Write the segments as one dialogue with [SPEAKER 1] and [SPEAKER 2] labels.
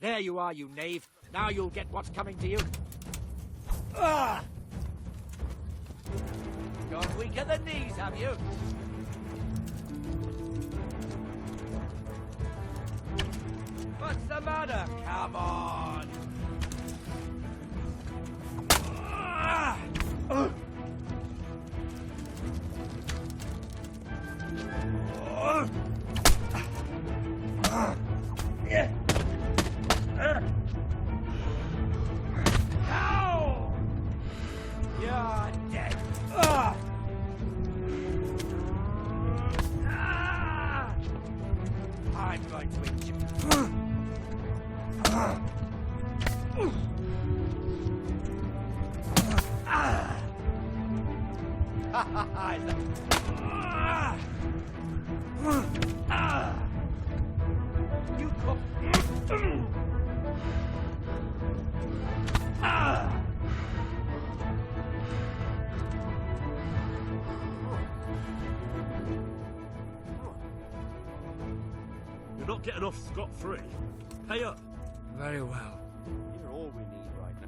[SPEAKER 1] There you are, you knave. Now you'll get what's coming to you. Ah! Gone weak at the knees, have you? What's the matter? Come on! Ah! Ow! You're dead. I'm going to inject. You cook.
[SPEAKER 2] You're not getting off scot-free. Pay up.
[SPEAKER 1] Very well.
[SPEAKER 3] You're all we need right now.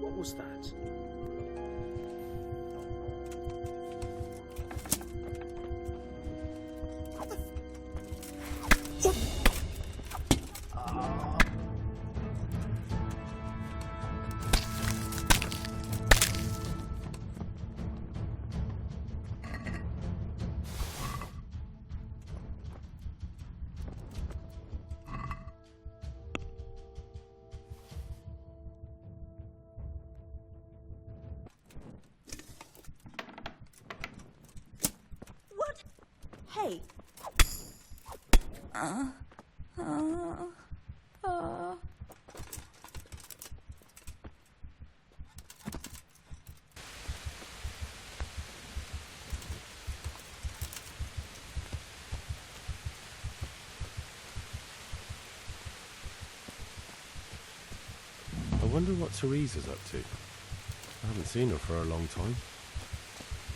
[SPEAKER 3] What was that?
[SPEAKER 4] Hey.
[SPEAKER 5] I wonder what Teresa's up to. I haven't seen her for a long time.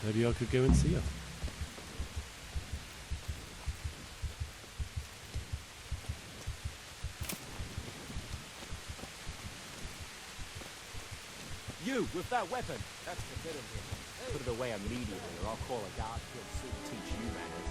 [SPEAKER 5] Maybe I could go and see her.
[SPEAKER 3] You, with that weapon. That's forbidden here. Put it away immediately, or I'll call a guard here to teach you manners.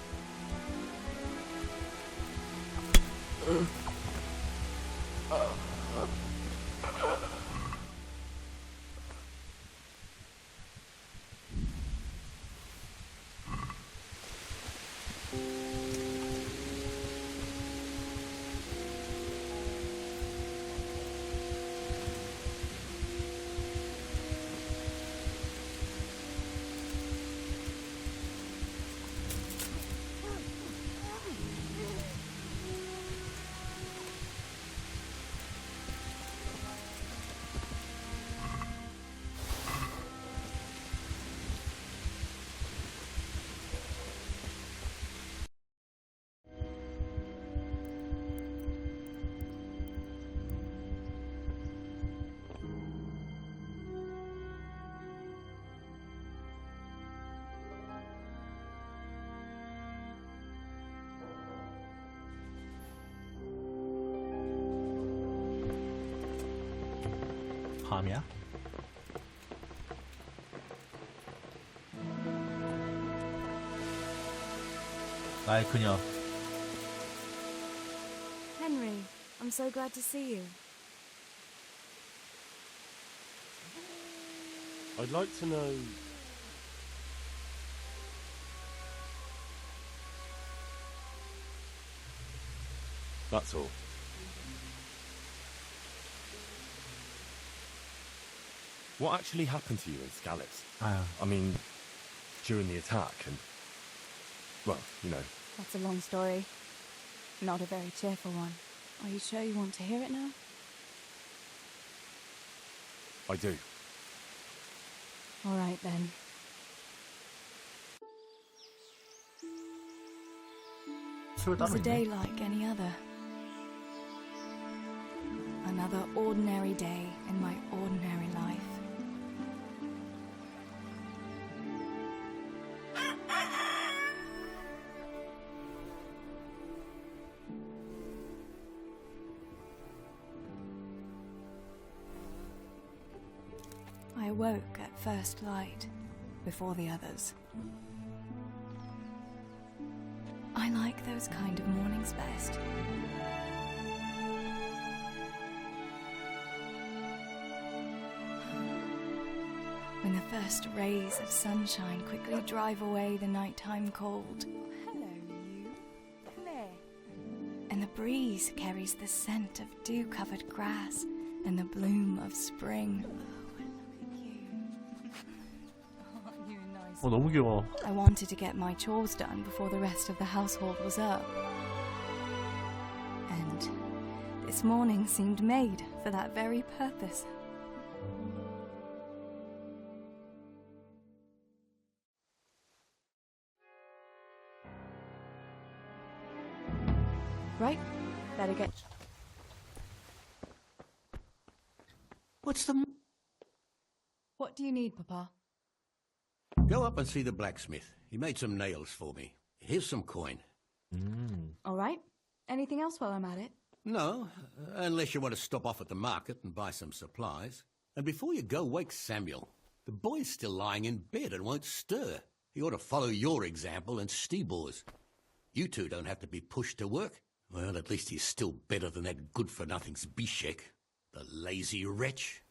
[SPEAKER 4] 밤이야? 나의 그녀.
[SPEAKER 6] Henry, I'm so glad to see you.
[SPEAKER 5] I'd like to know. That's all. What actually happened to you in Scallops?
[SPEAKER 4] 아유,
[SPEAKER 5] I mean, during the attack and. Well, you know.
[SPEAKER 6] That's a long story. Not a very cheerful one. Are you sure you want to hear it now?
[SPEAKER 5] I do.
[SPEAKER 6] All right then.
[SPEAKER 4] 술
[SPEAKER 6] It
[SPEAKER 4] 따로
[SPEAKER 6] was a day
[SPEAKER 4] 있네.
[SPEAKER 6] like any other. Another ordinary day in my ordinary life. I awoke at first light, before the others. I like those kind of mornings best. When the first rays of sunshine quickly drive away the nighttime cold. Hello, you. Come here. And the breeze carries the scent of dew-covered grass and the bloom of spring.
[SPEAKER 4] 너무 귀여워.
[SPEAKER 6] I wanted to get my chores done before the rest of the household was up. And this morning seemed made for that very purpose. Right, better get...
[SPEAKER 7] What's the...
[SPEAKER 6] What do you need, Papa?
[SPEAKER 7] Go up and see the blacksmith. He made some nails for me. Here's some coin.
[SPEAKER 6] All right. Anything else while I'm at it?
[SPEAKER 7] No, unless you want to stop off at the market and buy some supplies. And before you go, wake Samuel. The boy's still lying in bed and won't stir. He ought to follow your example and Stebor's. You two don't have to be pushed to work. Well, at least he's still better than that good-for-nothing's Bishek. The lazy wretch.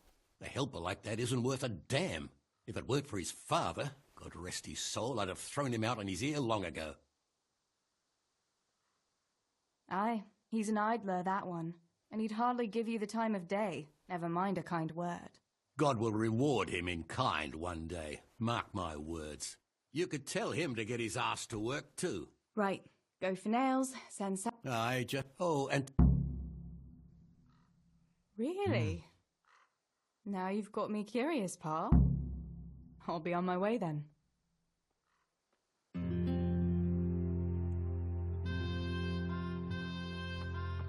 [SPEAKER 7] A helper like that isn't worth a damn. If it weren't for his father, God rest his soul, I'd have thrown him out on his ear long ago.
[SPEAKER 6] Aye, he's an idler, that one. And he'd hardly give you the time of day, never mind a kind word.
[SPEAKER 7] God will reward him in kind one day. Mark my words. You could tell him to get his ass to work, too.
[SPEAKER 6] Right, go for nails, send some...
[SPEAKER 7] I just... Oh, and...
[SPEAKER 6] Really? Now you've got me curious, Pa. I'll be on my way then.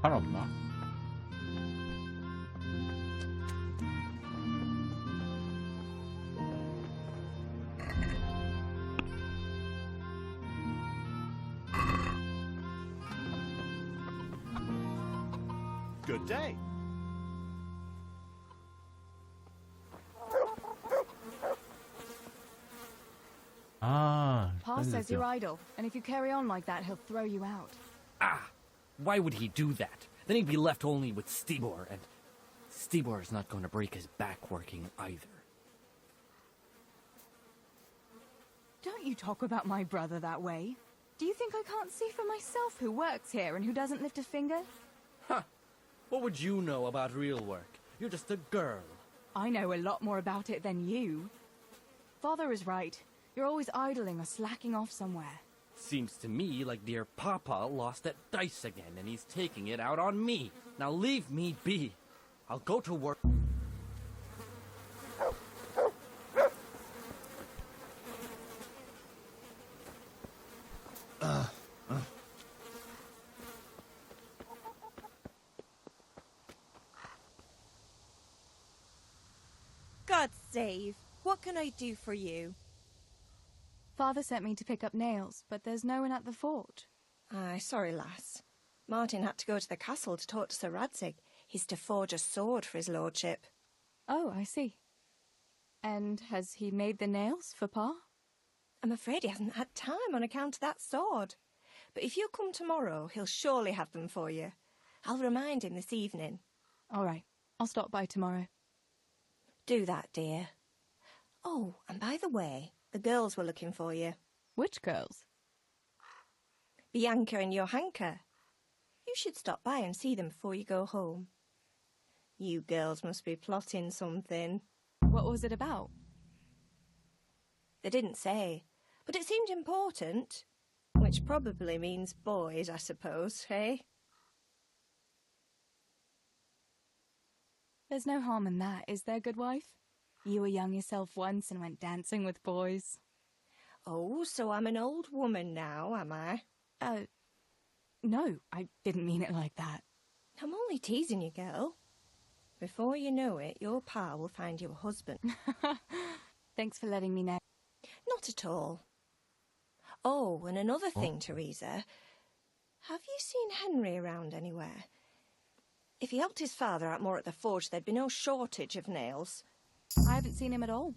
[SPEAKER 4] 하나 없나?
[SPEAKER 5] Good day.
[SPEAKER 4] 아,
[SPEAKER 6] Pa says you're idle, and if you carry on like that, he'll throw you out.
[SPEAKER 1] Ah, why would he do that? Then he'd be left only with Stibor, and Stibor's not going to break his back working either.
[SPEAKER 6] Don't you talk about my brother that way. Do you think I can't see for myself who works here and who doesn't lift a finger?
[SPEAKER 1] Huh. What would you know about real work? You're just a girl.
[SPEAKER 6] I know a lot more about it than you. Father is right. You're always idling or slacking off somewhere.
[SPEAKER 1] Seems to me like dear Papa lost at dice again, and he's taking it out on me. Now leave me be. I'll go to work.
[SPEAKER 8] God save. What can I do for you?
[SPEAKER 6] Father sent me to pick up nails, but there's no one at the fort.
[SPEAKER 8] Aye, sorry, lass. Martin had to go to the castle to talk to Sir Radzig. He's to forge a sword for his lordship.
[SPEAKER 6] Oh, I see. And has he made the nails for Pa?
[SPEAKER 8] I'm afraid he hasn't had time on account of that sword. But if you come tomorrow, he'll surely have them for you. I'll remind him this evening.
[SPEAKER 6] All right. I'll stop by tomorrow.
[SPEAKER 8] Do that, dear. Oh, and by the way, the girls were looking for you.
[SPEAKER 6] Which girls?
[SPEAKER 8] Bianca and Johanka. You should stop by and see them before you go home. You girls must be plotting something.
[SPEAKER 6] What was it about?
[SPEAKER 8] They didn't say, but it seemed important. Which probably means boys, I suppose, eh?
[SPEAKER 6] There's no harm in that, is there, good wife? You were young yourself once and went dancing with boys.
[SPEAKER 8] Oh, so I'm an old woman now, am I?
[SPEAKER 6] No, I didn't mean it like that.
[SPEAKER 8] I'm only teasing you, girl. Before you know it, your pa will find you a husband.
[SPEAKER 6] Thanks for letting me know.
[SPEAKER 8] Not at all. Oh, and another thing, Teresa. Have you seen Henry around anywhere? If he helped his father out more at the forge, there'd be no shortage of nails.
[SPEAKER 6] I haven't seen him at all.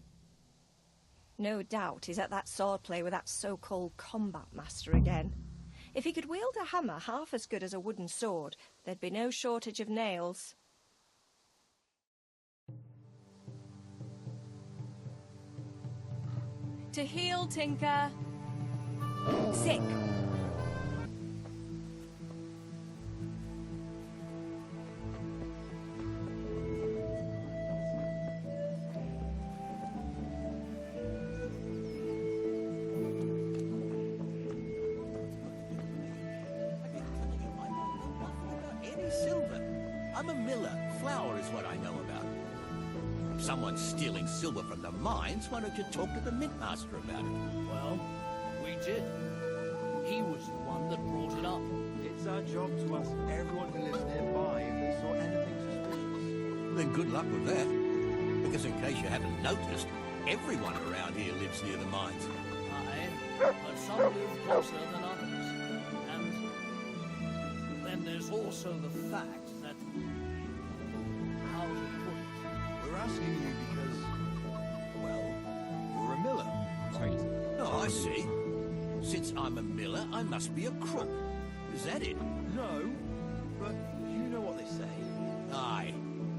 [SPEAKER 8] No doubt he's at that swordplay with that so-called combat master again. If he could wield a hammer half as good as a wooden sword, there'd be no shortage of nails.
[SPEAKER 6] To heal, Tinker.
[SPEAKER 8] Sick.
[SPEAKER 7] Any silver? I'm a miller. Flour is what I know about. If someone's stealing silver from the mines, why don't you talk to the mint master about it?
[SPEAKER 1] Well, we did. He was the one that brought it up.
[SPEAKER 9] It's our job to ask everyone who lives nearby if they saw anything suspicious.
[SPEAKER 7] Then good luck with that. Because in case you haven't noticed, everyone around here lives near the mines.
[SPEAKER 1] Aye, but some live closer than others. And then there's also the fact that... How to put it?
[SPEAKER 9] We're asking you because, well, you're a miller.
[SPEAKER 4] Sorry.
[SPEAKER 7] Oh, I see. Since I'm a miller, I must be a crook. Is that it?
[SPEAKER 9] No, but you know what they say.
[SPEAKER 7] Aye.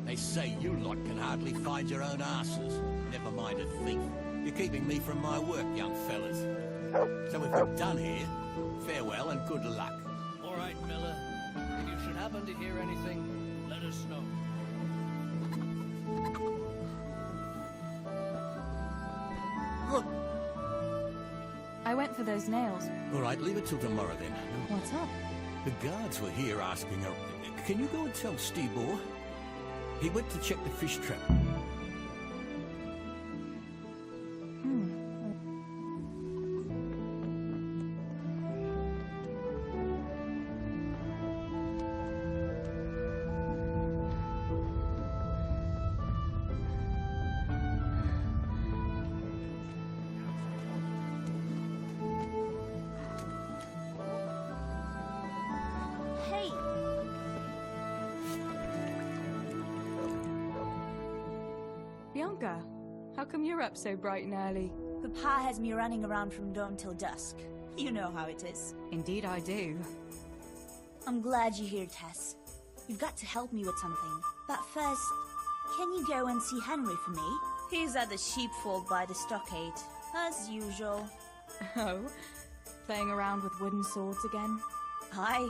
[SPEAKER 7] They say you lot can hardly find your own asses. Never mind a thief. You're keeping me from my work, young fellas. So if we're done here, farewell and good luck.
[SPEAKER 1] All right, Miller. If you should happen to hear anything, let us know.
[SPEAKER 7] Look.
[SPEAKER 6] I went for those nails.
[SPEAKER 7] All right, leave it till tomorrow then.
[SPEAKER 6] What's up?
[SPEAKER 7] The guards were here asking her, can you go and tell Stibor? He went to check the fish trap.
[SPEAKER 8] Hey!
[SPEAKER 6] Bianca, how come you're up so bright and early?
[SPEAKER 10] Papa has me running around from dawn till dusk. You know how it is.
[SPEAKER 6] Indeed I do.
[SPEAKER 10] I'm glad you're here, Tess. You've got to help me with something. But first, can you go and see Henry for me? He's at the sheepfold by the stockade, as usual.
[SPEAKER 6] Oh? Playing around with wooden swords again?
[SPEAKER 10] Aye.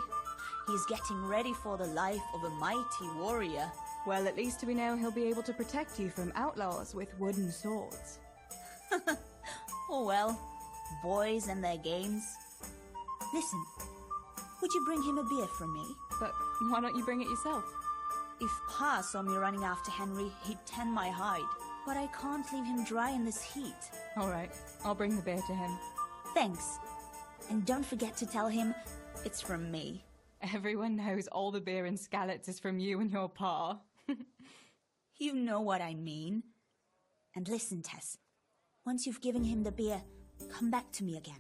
[SPEAKER 10] He's getting ready for the life of a mighty warrior.
[SPEAKER 6] Well, at least we know he'll be able to protect you from outlaws with wooden swords.
[SPEAKER 10] Oh well, boys and their games. Listen, would you bring him a beer from me?
[SPEAKER 6] But why don't you bring it yourself?
[SPEAKER 10] If Pa saw me running after Henry, he'd tan my hide. But I can't leave him dry in this heat.
[SPEAKER 6] All right, I'll bring the beer to him.
[SPEAKER 10] Thanks. And don't forget to tell him it's from me.
[SPEAKER 6] Everyone knows all the beer in Skalitz is from you and your pa.
[SPEAKER 10] You know what I mean. And listen, Tess. Once you've given him the beer, come back to me again.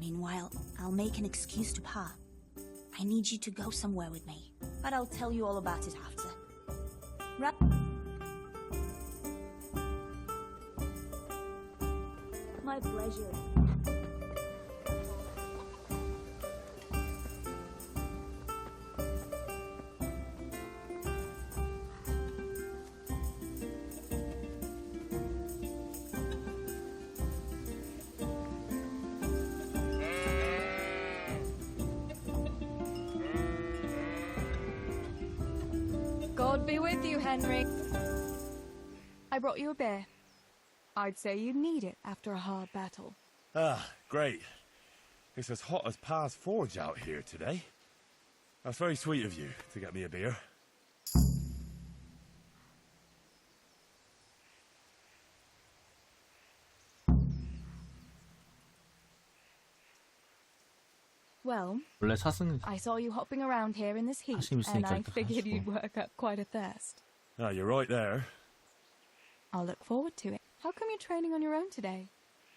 [SPEAKER 10] Meanwhile, I'll make an excuse to Pa. I need you to go somewhere with me. But I'll tell you all about it after. Right? My pleasure.
[SPEAKER 6] God be with you, Henry. I brought you a beer. I'd say you'd need it after a hard battle.
[SPEAKER 5] Ah, great. It's as hot as Pa's Forge out here today. That's very sweet of you to get me a beer.
[SPEAKER 6] Well,
[SPEAKER 4] 원래 사슴
[SPEAKER 6] I saw you hopping around here in this heat,
[SPEAKER 4] 사심
[SPEAKER 6] and
[SPEAKER 4] 있으니까
[SPEAKER 6] I
[SPEAKER 4] 이렇게
[SPEAKER 6] figured
[SPEAKER 4] 하시고.
[SPEAKER 6] you'd work up quite a thirst.
[SPEAKER 5] Ah, you're right there.
[SPEAKER 6] I'll look forward to it. How come you're training on your own today?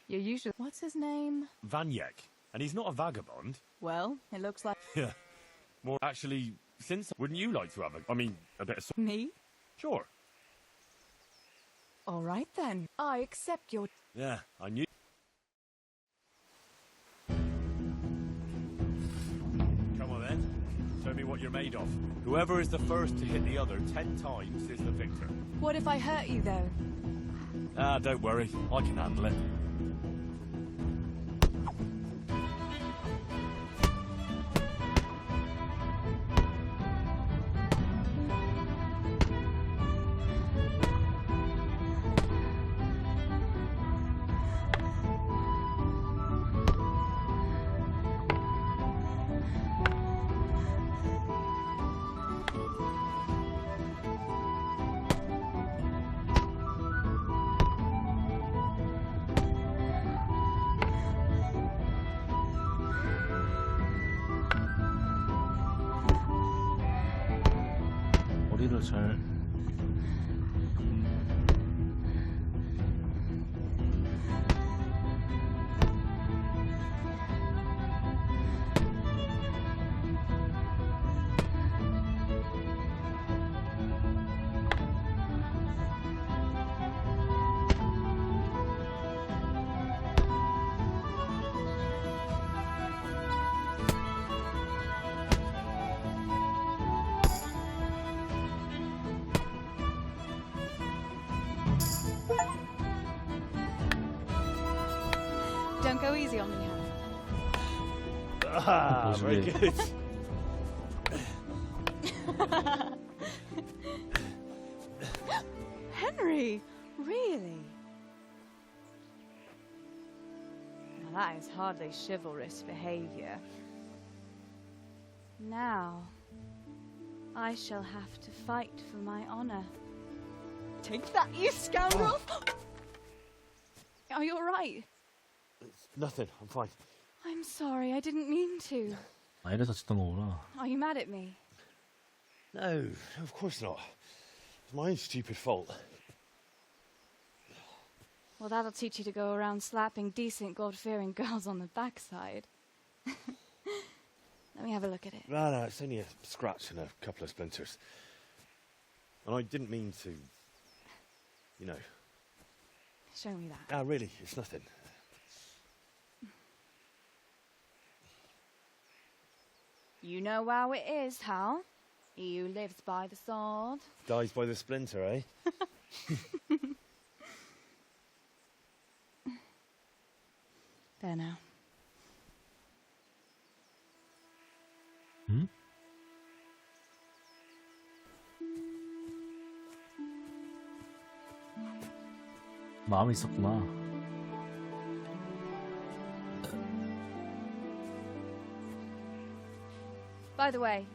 [SPEAKER 6] You're usually... What's his name?
[SPEAKER 5] Vanyek. And he's not a vagabond.
[SPEAKER 6] Well, it looks like...
[SPEAKER 5] Yeah. More actually, since wouldn't you like to have a bit of...
[SPEAKER 6] Me?
[SPEAKER 5] Sure.
[SPEAKER 6] All right, then. I accept your...
[SPEAKER 5] Yeah, I knew. Come on then. Show me what you're made of. Whoever is the first to hit the other 10 times is the victor.
[SPEAKER 6] What if I hurt you, though?
[SPEAKER 5] Ah, don't worry. I can handle it.
[SPEAKER 4] 머리를 잘
[SPEAKER 6] Don't go easy on me, Harry.
[SPEAKER 5] Ah, very good.
[SPEAKER 6] Henry! Really? Now that is hardly chivalrous behavior. Now, I shall have to fight for my honor. Take that, you scoundrel! Are you all right?
[SPEAKER 5] Nothing. I'm fine.
[SPEAKER 6] I'm sorry, I didn't mean to.
[SPEAKER 4] 아 이래서 쳤던 거구나.
[SPEAKER 6] Are you mad at me?
[SPEAKER 5] No, of course not. It's my own stupid fault.
[SPEAKER 6] Well, that'll teach you to go around slapping decent, God-fearing girls on the backside. Let me have a look at it.
[SPEAKER 5] No, it's only a scratch and a couple of splinters. And I didn't mean to, you know.
[SPEAKER 6] Show me that.
[SPEAKER 5] Ah, really, it's nothing.
[SPEAKER 6] You know how it is, Hal. He who lives by the sword.
[SPEAKER 5] Dies by the splinter, eh?
[SPEAKER 6] There now.
[SPEAKER 4] 응? 마음이 있었구나.
[SPEAKER 6] By the way,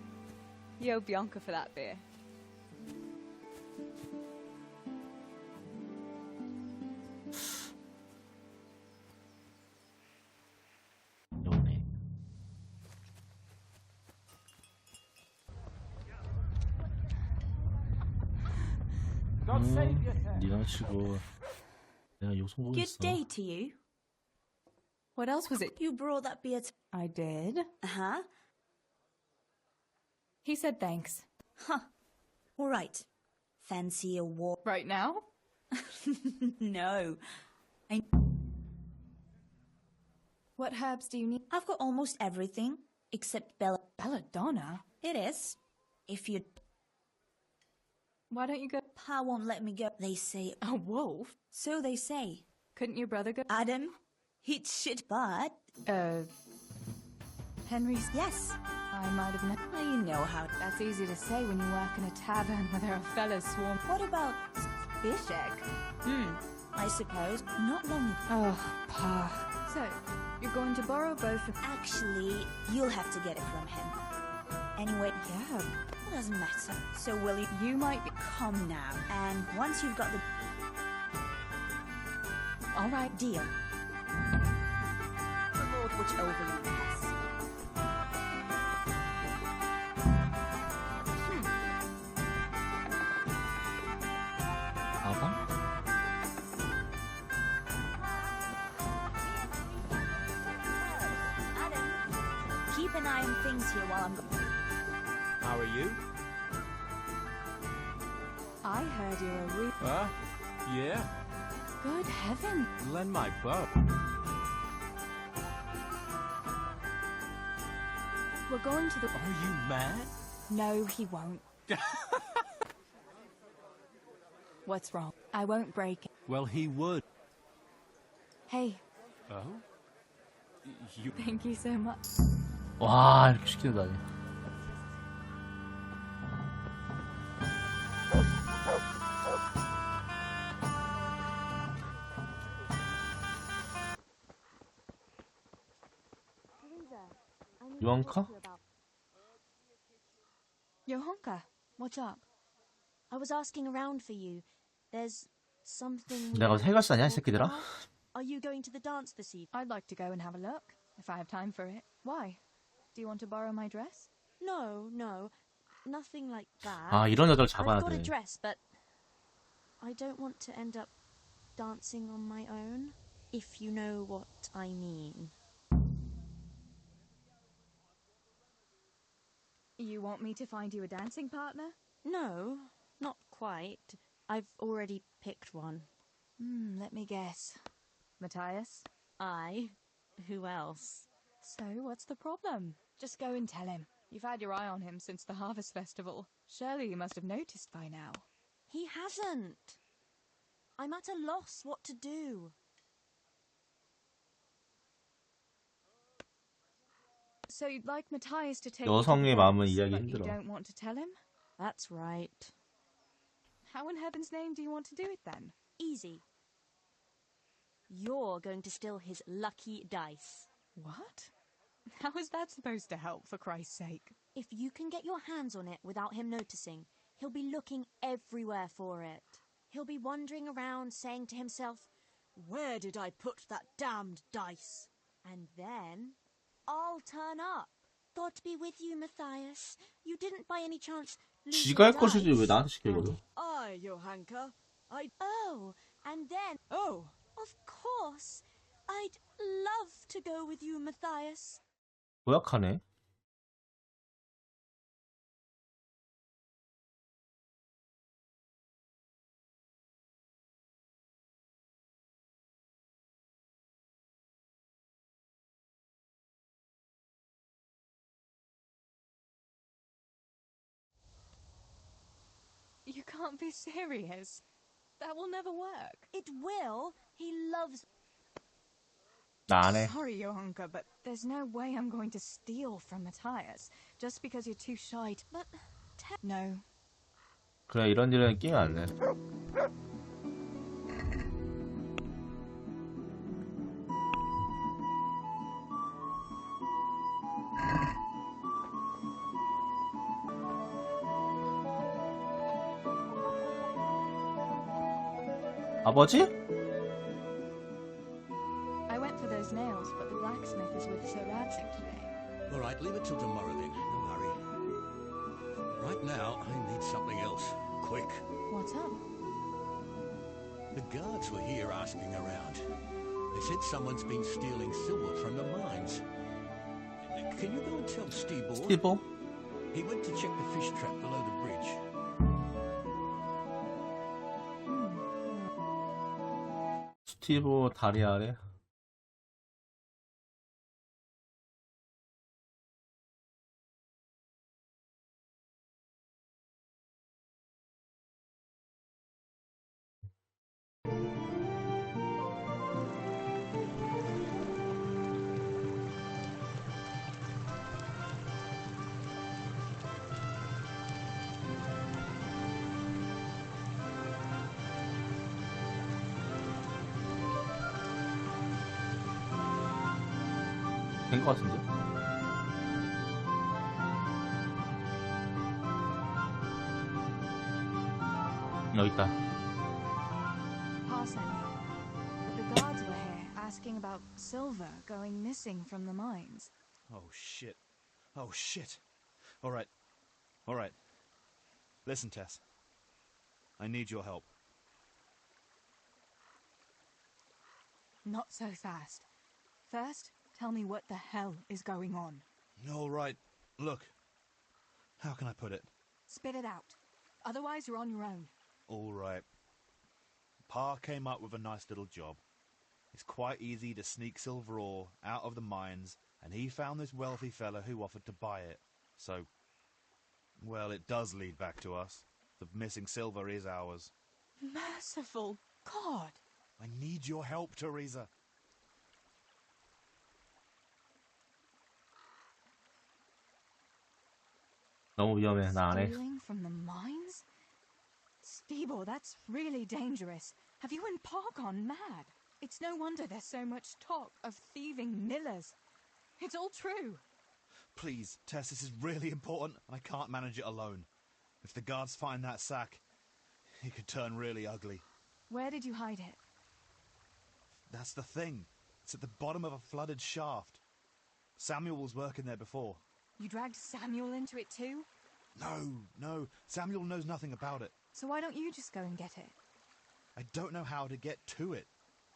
[SPEAKER 6] you owe Bianca for that beer.
[SPEAKER 4] 연애. 네가 치고 내가 욕
[SPEAKER 10] Good
[SPEAKER 4] 성공했어.
[SPEAKER 10] day to you.
[SPEAKER 6] What else was it?
[SPEAKER 10] You brought that beer to...
[SPEAKER 6] I did.
[SPEAKER 10] Uh-huh.
[SPEAKER 6] He said thanks.
[SPEAKER 10] Huh. All right. Fancy a walk?
[SPEAKER 6] Right now?
[SPEAKER 10] No. I...
[SPEAKER 6] What herbs do you need?
[SPEAKER 10] I've got almost everything except
[SPEAKER 6] Belladonna?
[SPEAKER 10] It is. If you...
[SPEAKER 6] Why don't you go?
[SPEAKER 10] Pa won't let me go. They say...
[SPEAKER 6] A wolf?
[SPEAKER 10] So they say.
[SPEAKER 6] Couldn't your brother go?
[SPEAKER 10] Adam? He'd shit, but...
[SPEAKER 6] Henry's?
[SPEAKER 10] Yes.
[SPEAKER 6] I might have known.
[SPEAKER 10] Well, you know how...
[SPEAKER 6] That's easy to say when you work in a tavern where there are fellas swarm.
[SPEAKER 10] What about... fish egg? I suppose. Not long ago.
[SPEAKER 6] Oh, Pa. So, you're going to borrow both of...
[SPEAKER 10] Actually, you'll have to get it from him. Anyway,
[SPEAKER 6] Yeah.
[SPEAKER 10] it doesn't matter. So will you...
[SPEAKER 6] You might be...
[SPEAKER 10] Come now. And once you've got the...
[SPEAKER 6] All right.
[SPEAKER 10] Deal. The Lord watch over you, yes.
[SPEAKER 4] 아방?
[SPEAKER 10] Adam, keep an eye on things here while I'm...
[SPEAKER 3] How are you?
[SPEAKER 6] I heard you're a
[SPEAKER 3] Yeah.
[SPEAKER 6] Good heaven.
[SPEAKER 3] Lend my bow.
[SPEAKER 6] We're going to the...
[SPEAKER 3] Are you mad?
[SPEAKER 6] No, he won't. What's wrong? I won't break it.
[SPEAKER 3] Well, he would.
[SPEAKER 6] Hey,
[SPEAKER 3] Oh? You...
[SPEAKER 6] thank you so much.
[SPEAKER 4] 와, 이렇게 시키다니. 요한카?
[SPEAKER 6] Yohanka, what's up?
[SPEAKER 11] I was asking around for you. There's something...
[SPEAKER 4] 내가 해결사냐, 이 새끼들아?
[SPEAKER 11] Are you going to the dance this evening?
[SPEAKER 6] I'd like to go and have a look, if I have time for it. Why? Do you want to borrow my dress?
[SPEAKER 11] No, nothing like that.
[SPEAKER 4] 아, 이런 여자를 잡아야
[SPEAKER 11] I've got a
[SPEAKER 4] 돼.
[SPEAKER 11] dress, but I don't want to end up dancing on my own, if you know what I mean.
[SPEAKER 6] You want me to find you a dancing partner?
[SPEAKER 11] No, not quite. I've already picked one.
[SPEAKER 6] Let me guess. Matthias?
[SPEAKER 11] I? Who else?
[SPEAKER 6] So, what's the problem? Just go and tell him. You've had your eye on him since the Harvest Festival. Surely you must have noticed by now.
[SPEAKER 11] He hasn't. I'm at a loss what to do.
[SPEAKER 6] So you'd like Matthias to take
[SPEAKER 4] 여성의
[SPEAKER 6] you to the
[SPEAKER 4] 마음은
[SPEAKER 6] dance,
[SPEAKER 4] 이해하기
[SPEAKER 6] but you
[SPEAKER 4] 힘들어.
[SPEAKER 6] don't want to tell him?
[SPEAKER 11] That's right.
[SPEAKER 6] How in heaven's name do you want to do it then?
[SPEAKER 11] Easy. You're going to steal his lucky dice.
[SPEAKER 6] What? How is that supposed to help, for Christ's sake?
[SPEAKER 11] If you can get your hands on it without him noticing, he'll be looking everywhere for it. He'll be wandering around saying to himself, "Where did I put that damned dice?" And then I'll turn up. God be with you, Matthias. You didn't by any chance lose
[SPEAKER 4] 지가 할
[SPEAKER 11] your
[SPEAKER 4] 것이지
[SPEAKER 11] dice?
[SPEAKER 4] 왜 나한테 시키거든?
[SPEAKER 11] I, Johanka. Oh, and then...
[SPEAKER 2] Oh!
[SPEAKER 11] Of course. I'd love to go with you, Matthias.
[SPEAKER 4] 고약하네.
[SPEAKER 6] You can't be serious. That will never work.
[SPEAKER 11] It will. He loves...
[SPEAKER 4] 나 안 해.
[SPEAKER 6] Sorry, Johanka, but there's no way I'm going to steal from Matthias just because you're too shy to...
[SPEAKER 11] But...
[SPEAKER 6] No.
[SPEAKER 4] 그래, 이런 일은 끼면 안 돼. 아버지?
[SPEAKER 6] I went for those nails, but the blacksmith is with Sir Radzig today.
[SPEAKER 7] All right, leave it till tomorrow then. No hurry. Right now, I need something else. Quick.
[SPEAKER 6] What's up?
[SPEAKER 7] The guards were here asking around. They said someone's been stealing silver from the mines. Can you go and tell Steve?
[SPEAKER 4] 스티브?
[SPEAKER 7] He went to check the fish trap below the bridge.
[SPEAKER 4] 스티브 다리 아래? 된 것 같은데? 여기 있다.
[SPEAKER 6] Pa sent me. The guards were here asking about silver going missing from the mines.
[SPEAKER 9] Oh, shit. Oh, shit. All right. All right. Listen, Tess. I need your help.
[SPEAKER 6] Not so fast. First, tell me what the hell is going on.
[SPEAKER 9] All right. Look. How can I put it?
[SPEAKER 6] Spit it out. Otherwise, you're on your own.
[SPEAKER 9] All right. Pa came up with a nice little job. It's quite easy to sneak silver ore out of the mines, and he found this wealthy fella who offered to buy it. So, well, it does lead back to us. The missing silver is ours.
[SPEAKER 6] Merciful God!
[SPEAKER 9] I need your help, Teresa.
[SPEAKER 4] 너무 위험해. 나 안 해.
[SPEAKER 6] Stealing from the mines? Stebo, that's really dangerous. Have you and Pa gone mad? It's no wonder there's so much talk of thieving millers. It's all true.
[SPEAKER 9] Please, Tess, this is really important, and I can't manage it alone. If the guards find that sack, it could turn really ugly.
[SPEAKER 6] Where did you hide it?
[SPEAKER 9] That's the thing. It's at the bottom of a flooded shaft. Samuel was working there before.
[SPEAKER 6] You dragged Samuel into it too?
[SPEAKER 9] No. Samuel knows nothing about it.
[SPEAKER 6] So why don't you just go and get it?
[SPEAKER 9] I don't know how to get to it.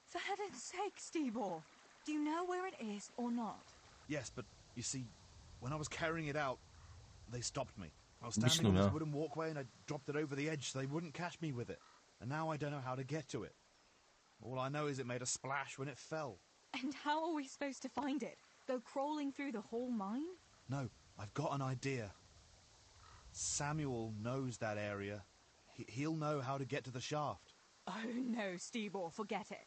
[SPEAKER 6] For heaven's sake, Stebo! Do you know where it is or not?
[SPEAKER 9] Yes, but you see, when I was carrying it out, they stopped me. I was standing on this wooden walkway and I dropped it over the edge so they wouldn't catch me with it. And now I don't know how to get to it. All I know is it made a splash when it fell.
[SPEAKER 6] And how are we supposed to find it? Go crawling through the whole mine?
[SPEAKER 9] No, I've got an idea. Samuel knows that area. He'll know how to get to the shaft.
[SPEAKER 6] Oh no, Stebo, forget it.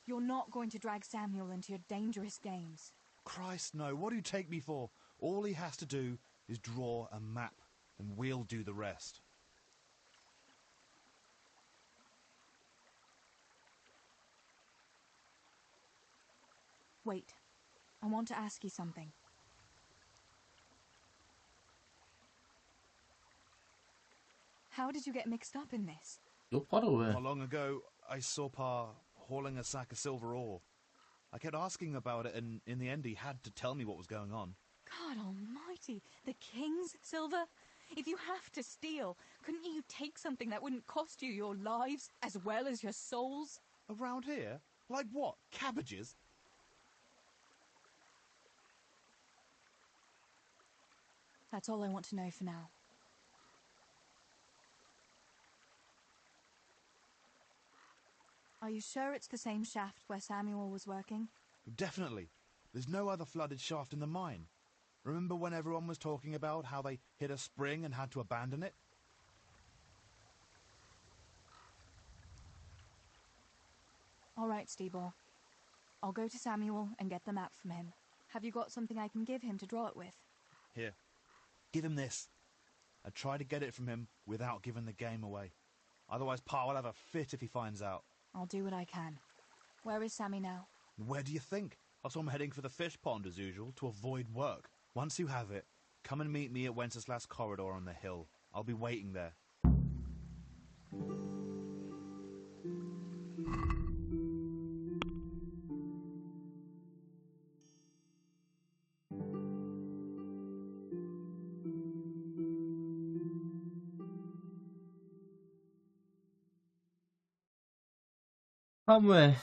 [SPEAKER 6] You're not going to drag Samuel into your dangerous games.
[SPEAKER 9] Christ, no. What do you take me for? All he has to do is draw a map, and we'll do the rest.
[SPEAKER 6] Wait. I want to ask you something. How did you get mixed up in this?
[SPEAKER 9] Not long ago, I saw Pa hauling a sack of silver ore. I kept asking about it, and in the end he had to tell me what was going on.
[SPEAKER 6] God almighty, the king's silver? If you have to steal, couldn't you take something that wouldn't cost you your lives as well as your souls?
[SPEAKER 9] Around here? Like what? Cabbages?
[SPEAKER 6] That's all I want to know for now. Are you sure it's the same shaft where Samuel was working?
[SPEAKER 9] Definitely. There's no other flooded shaft in the mine. Remember when everyone was talking about how they hit a spring and had to abandon it?
[SPEAKER 6] All right, Stebo. I'll go to Samuel and get the map from him. Have you got something I can give him to draw it with?
[SPEAKER 9] Here. Give him this. I try to get it from him without giving the game away. Otherwise, Pa will have a fit if he finds out.
[SPEAKER 6] I'll do what I can. Where is Sammy now?
[SPEAKER 9] Where do you think? I saw him heading for the fish pond as usual to avoid work. Once you have it, come and meet me at Wenceslas Corridor on the hill. I'll be waiting there.
[SPEAKER 4] 사무엘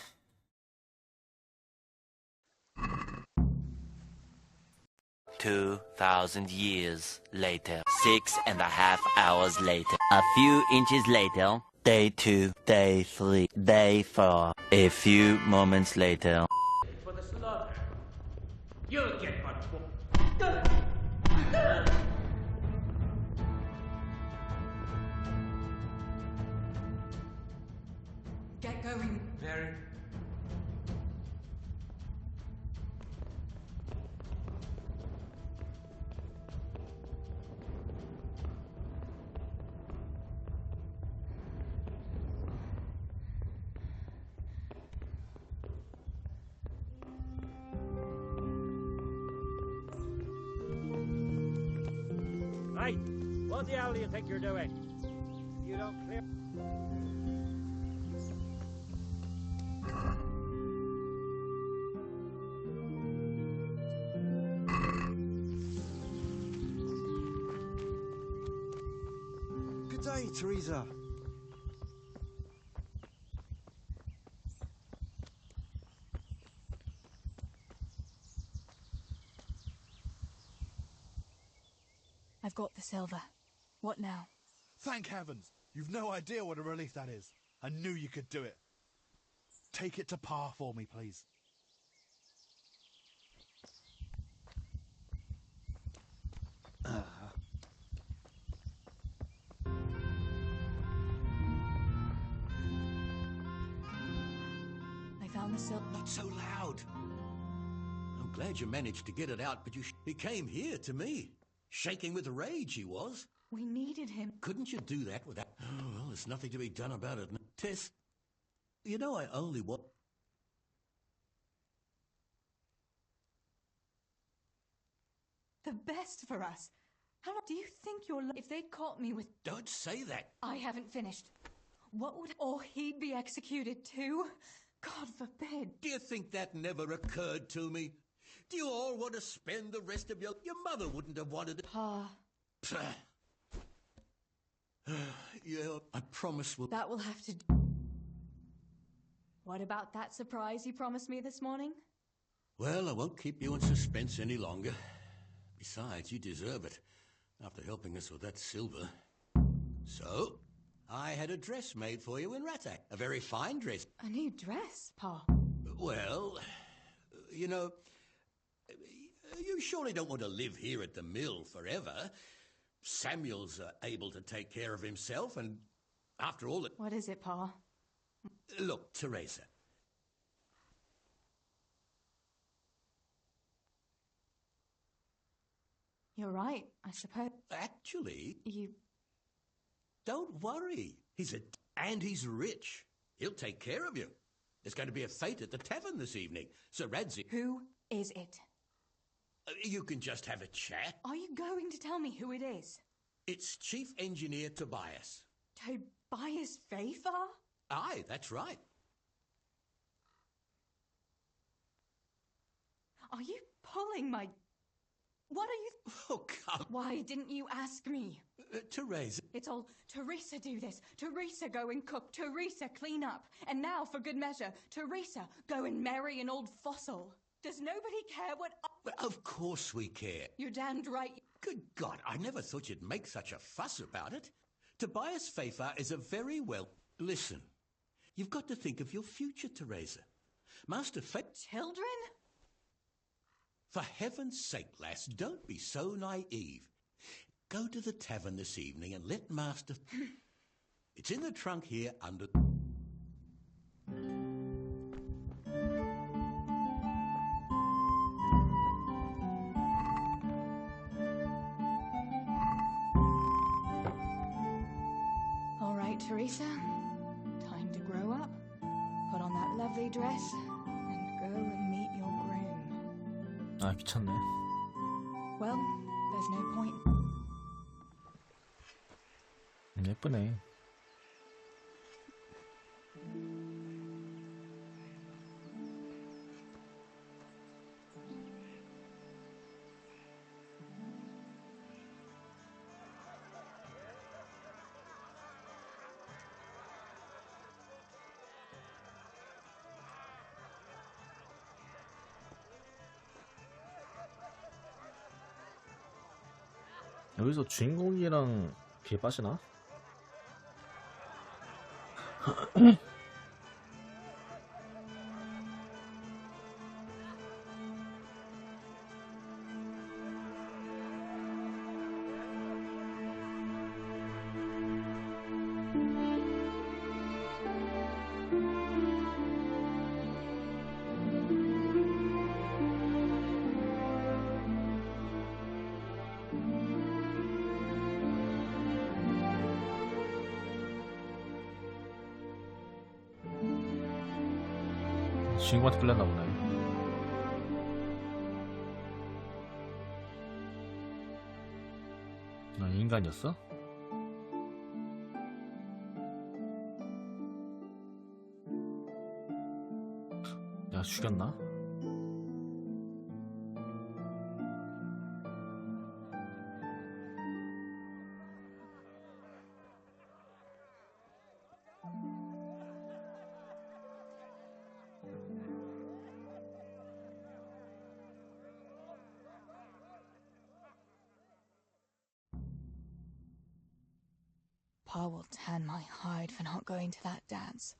[SPEAKER 12] 2,000 years later. 6.5 hours later. A few inches later. Day 2, Day 3, Day 4. A few moments later.
[SPEAKER 2] For the slaughter. You'll get much more.
[SPEAKER 6] Get going.
[SPEAKER 2] Very. What the hell do you think you're doing? You don't clear...
[SPEAKER 13] Good day, Teresa.
[SPEAKER 6] I've got the silver. What now?
[SPEAKER 9] Thank heavens! You've no idea what a relief that is. I knew you could do it. Take it to Pa for me, please.
[SPEAKER 6] I found the silver.
[SPEAKER 7] Not so loud. I'm glad you managed to get it out, but he came here to me. Shaking with rage, he was.
[SPEAKER 6] We needed him.
[SPEAKER 7] Couldn't you do that without... Oh, well, there's nothing to be done about it. Tess, you know I only want...
[SPEAKER 6] The best for us. How long do you think you're... If they'd caught me with...
[SPEAKER 7] Don't say that.
[SPEAKER 6] I haven't finished. What would... Or he'd be executed too? God forbid.
[SPEAKER 7] Do you think that never occurred to me? Do you all want to spend the rest of your... Your mother wouldn't have wanted it.
[SPEAKER 6] Pa.
[SPEAKER 7] Yeah, I promise we'll...
[SPEAKER 6] That will have to... What about that surprise you promised me this morning?
[SPEAKER 7] Well, I won't keep you in suspense any longer. Besides, you deserve it, after helping us with that silver. So, I had a dress made for you in Ratak. A very fine dress.
[SPEAKER 6] A new dress, Pa?
[SPEAKER 7] Well, you know, you surely don't want to live here at the mill forever. Samuel's able to take care of himself, and after all...
[SPEAKER 6] What is it, Pa?
[SPEAKER 7] Look, Teresa.
[SPEAKER 6] You're right, I suppose.
[SPEAKER 7] Actually...
[SPEAKER 6] You...
[SPEAKER 7] Don't worry. And he's rich. He'll take care of you. There's going to be a fete at the tavern this evening. Sir Radzi...
[SPEAKER 6] Who is it?
[SPEAKER 7] You can just have a chat.
[SPEAKER 6] Are you going to tell me who it is?
[SPEAKER 7] It's Chief Engineer Tobias.
[SPEAKER 6] Tobias Fafer?
[SPEAKER 7] Aye, that's right.
[SPEAKER 6] Are you pulling my... What are you...
[SPEAKER 7] Oh, come...
[SPEAKER 6] Why didn't you ask me?
[SPEAKER 7] Teresa...
[SPEAKER 6] It's all, Teresa do this, Teresa go and cook, Teresa clean up, and now, for good measure, Teresa go and marry an old fossil. Does nobody care what...
[SPEAKER 7] Well, of course we care.
[SPEAKER 6] You're damned right.
[SPEAKER 7] Good God, I never thought you'd make such a fuss about it. Tobias Fafer is a very well... Listen, you've got to think of your future, Teresa. Master
[SPEAKER 6] Children?
[SPEAKER 7] For heaven's sake, lass, don't be so naive. Go to the tavern this evening and let Master... It's in the trunk here under...
[SPEAKER 6] All right, Teresa. Time to grow up. Put on that lovely dress and go and meet your groom.
[SPEAKER 4] 아, 귀찮네.
[SPEAKER 6] Well, there's no point.
[SPEAKER 4] 예쁘네. 여기서 주인공이랑 비에 빠지나? 주인공한테 끌렸나 보네. 아, 인간이었어? 내가 죽였나?
[SPEAKER 6] Pa will tan my hide for not going to that dance.